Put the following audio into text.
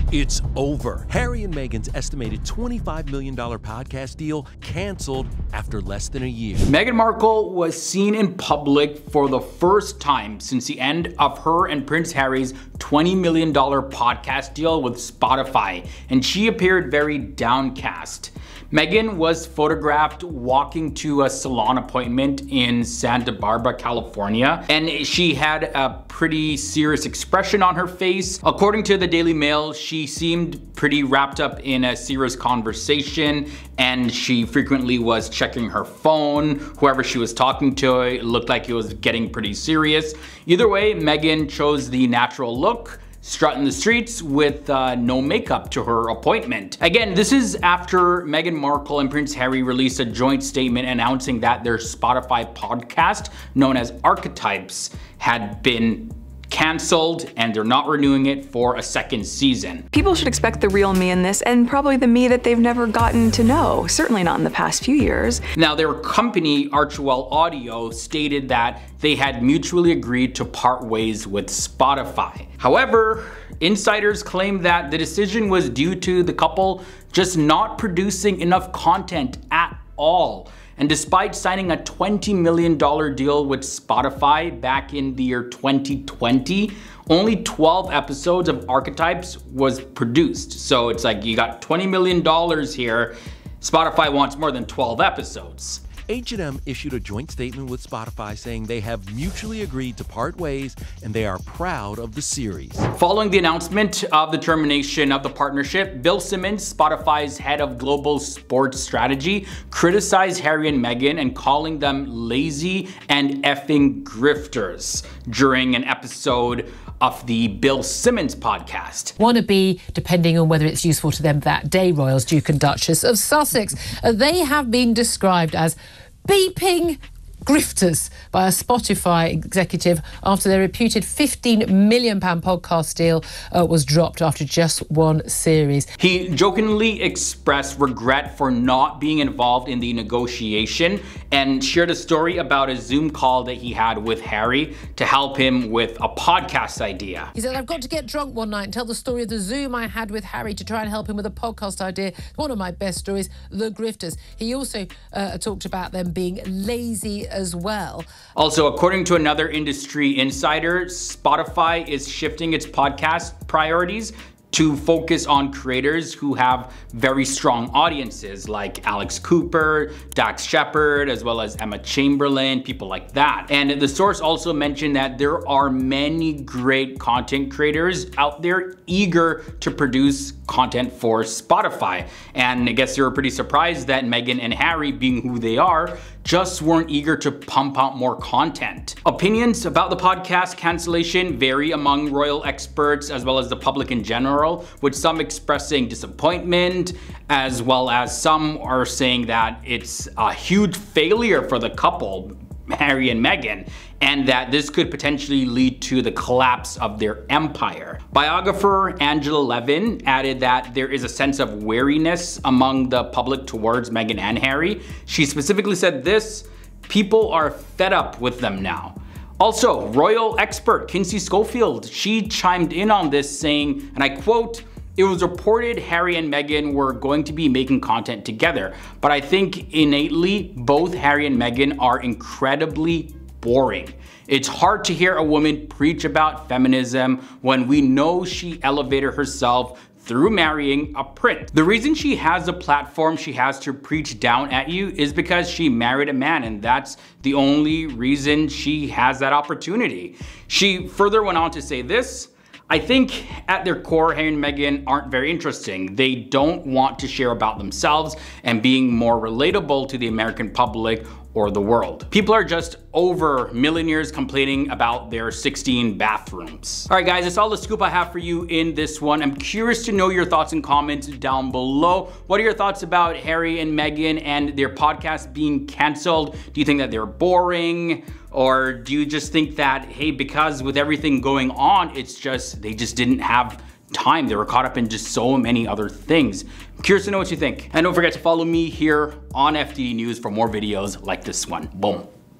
It's over. Harry and Meghan's estimated $25 million podcast deal canceled after less than a year. Meghan Markle was seen in public for the first time since the end of her and Prince Harry's $20 million podcast deal with Spotify, and she appeared very downcast. Meghan was photographed walking to a salon appointment in Santa Barbara, California, and she had a pretty serious expression on her face. According to the Daily Mail, she seemed pretty wrapped up in a serious conversation, and she frequently was checking her phone. Whoever she was talking to, it looked like it was getting pretty serious. Either way, Meghan chose the natural look, strutting the streets with no makeup to her appointment. Again, this is after Meghan Markle and Prince Harry released a joint statement announcing that their Spotify podcast, known as Archetypes, had been canceled and they're not renewing it for a second season. People should expect the real me in this, and probably the me that they've never gotten to know, certainly not in the past few years. Now, their company, Archewell Audio, stated that they had mutually agreed to part ways with Spotify. However, insiders claim that the decision was due to the couple just not producing enough content at all. And despite signing a $20 million deal with Spotify back in the year 2020, only 12 episodes of Archetypes was produced. So it's like you got $20 million here. Spotify wants more than 12 episodes. H&M issued a joint statement with Spotify saying they have mutually agreed to part ways and they are proud of the series. Following the announcement of the termination of the partnership, Bill Simmons, Spotify's head of global sports strategy, criticized Harry and Meghan and calling them lazy and effing grifters during an episode of the Bill Simmons podcast. Wannabe, depending on whether it's useful to them that day, Royals, Duke and Duchess of Sussex. They have been described as beeping grifters by a Spotify executive after their reputed £15 million podcast deal was dropped after just one series. He jokingly expressed regret for not being involved in the negotiation and shared a story about a Zoom call that he had with Harry to help him with a podcast idea. He said, "I've got to get drunk one night and tell the story of the Zoom I had with Harry to try and help him with a podcast idea. One of my best stories, The Grifters." He also talked about them being lazy as well. Also, according to another industry insider, Spotify is shifting its podcast priorities to focus on creators who have very strong audiences like Alex Cooper, Dax Shepard, as well as Emma Chamberlain, people like that. And the source also mentioned that there are many great content creators out there eager to produce content for Spotify. And I guess they were pretty surprised that Meghan and Harry, being who they are, just weren't eager to pump out more content. Opinions about the podcast cancellation vary among royal experts as well as the public in general, with some expressing disappointment, as well as some are saying that it's a huge failure for the couple, Harry and Meghan, and that this could potentially lead to the collapse of their empire. Biographer Angela Levin added that there is a sense of wariness among the public towards Meghan and Harry. She specifically said this: "People are fed up with them now." Also, royal expert Kinsey Schofield, she chimed in on this saying, and I quote, "It was reported Harry and Meghan were going to be making content together, but I think innately both Harry and Meghan are incredibly boring. It's hard to hear a woman preach about feminism when we know she elevated herself through marrying a prince. The reason she has the platform she has to preach down at you is because she married a man, and that's the only reason she has that opportunity." She further went on to say this: "I think at their core, Harry and Meghan aren't very interesting. They don't want to share about themselves and being more relatable to the American public or the world. People are just over millionaires complaining about their 16 bathrooms." All right, guys, that's all the scoop I have for you in this one. I'm curious to know your thoughts and comments down below. What are your thoughts about Harry and Meghan and their podcast being canceled? Do you think that they're boring? Or do you just think that, hey, because with everything going on, it's just, they just didn't have time. They were caught up in just so many other things. I'm curious to know what you think. And don't forget to follow me here on FD News for more videos like this one. Boom.